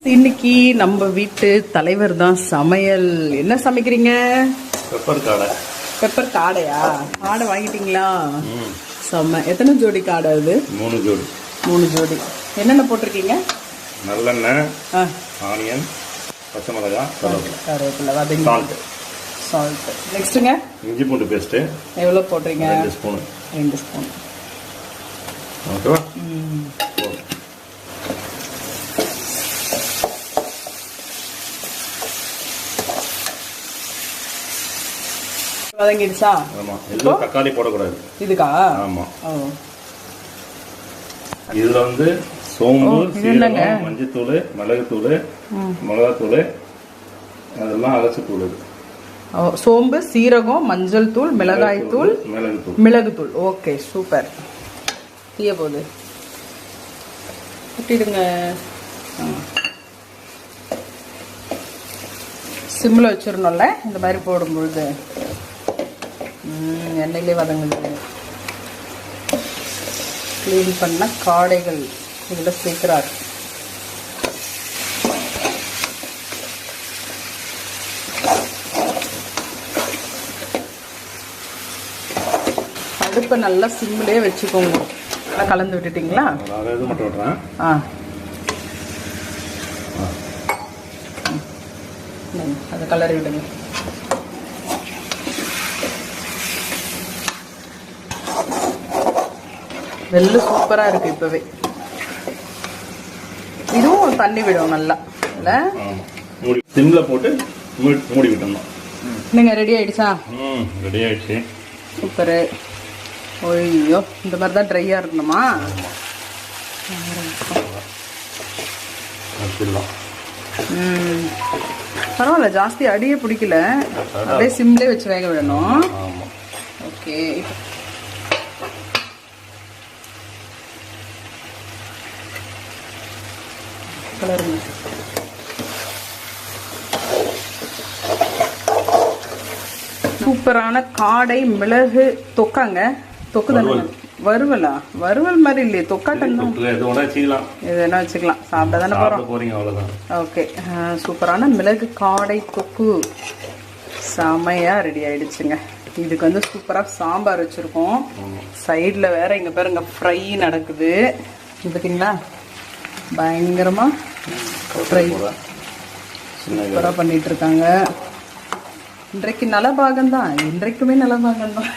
இன்னைக்கு நம்ம வீட்டு தலைவர் தான் சமையல். என்ன சமைக்கிறீங்க? பெப்பர் காடை. பெப்பர் காடையா? காடை வாங்கிட்டீங்களா? செம்ம. எத்தனை ஜோடி காடை அது? 3 ஜோடி. 3 ஜோடி. என்னென்ன போட்டிருக்கீங்க? நல்லெண்ணெய், ஆனியன், பச்சை மிளகாய், கருவேப்பிலை, வதங்கி சால்ட். நெக்ஸ்ட்டுங்க இஞ்சி பூண்டு பேஸ்ட். எவ்வளோ போடுறீங்க? 2 ஸ்பூன். 2 ஸ்பூன். ஓகேவா? வதங்கிடுச்சா? ஆமா. இதுல தக்காளி போடக்கூடாது. இதுக்கா? ஆமா. இதுல வந்து சோம்பு, சீரகம், மஞ்சத்தூள், மிளகுத்தூள், மிளகாத்தூள் அதெல்லாம் அரைச்சு தூள். சோம்பு, சீரகம், மஞ்சள் தூள், மிளகாய் தூள், மிளகுத்தூள். Okay, super. தீய போகுது, விட்டுடுங்க. சிம்மில் வச்சிடணும்ல இந்த மாதிரி போடும்பொழுது. எண்ணெயிலே வதங்குது. க்ளீன் பண்ண காடைகள் இதில் சேர்க்கிறார். அடுப்பை நல்லா சிம்மிலே வச்சுக்கோங்க. நல்லா கலந்து விட்டுட்டீங்களா? அதை கலரி விடுங்க. வெள்ளை சூப்பரா இருக்கு. இப்பவே இதுவும் தண்ணி விடும் நல்லா இல்ல? சிம்ல போட்டு மூடி விட்டோம். நீங்க ரெடி ஆயிடுச்சா? ரெடி ஆயிடுச்சு. சூப்பரு. ஐயோ, இந்த மாதிரி தான் ட்ரையா இருக்கணுமா? பரவாயில்ல, ஜாஸ்தி அடியே பிடிக்கல. அப்படியே சிம்லே வச்சு வேக விடணும். ஓகே. சூப்பரான காடை மிளகு தொக்காங்க. தொக்கு தானே? வறுவலா? வறுவல் மாதிரி இல்லையே, தொக்காட்டம் தான். இது என்ன வச்சுக்கலாம், சாப்பிட தானே போறோம். ஓகே, சூப்பரான மிளகு காடை தொக்கு செமையா ரெடி ஆயிடுச்சுங்க. இதுக்கு வந்து சூப்பரா சாம்பார் வச்சிருக்கோம். சைட்ல வேற இங்க பாருங்க ஃப்ரை நடக்குது. பார்த்தீங்களா, பயங்கரமா ஃப்ரை சூப்பரா பண்ணிட்டு இருக்காங்க. இன்றைக்கு நலபாகம் தான், இன்றைக்குமே நலபாகம் தான்.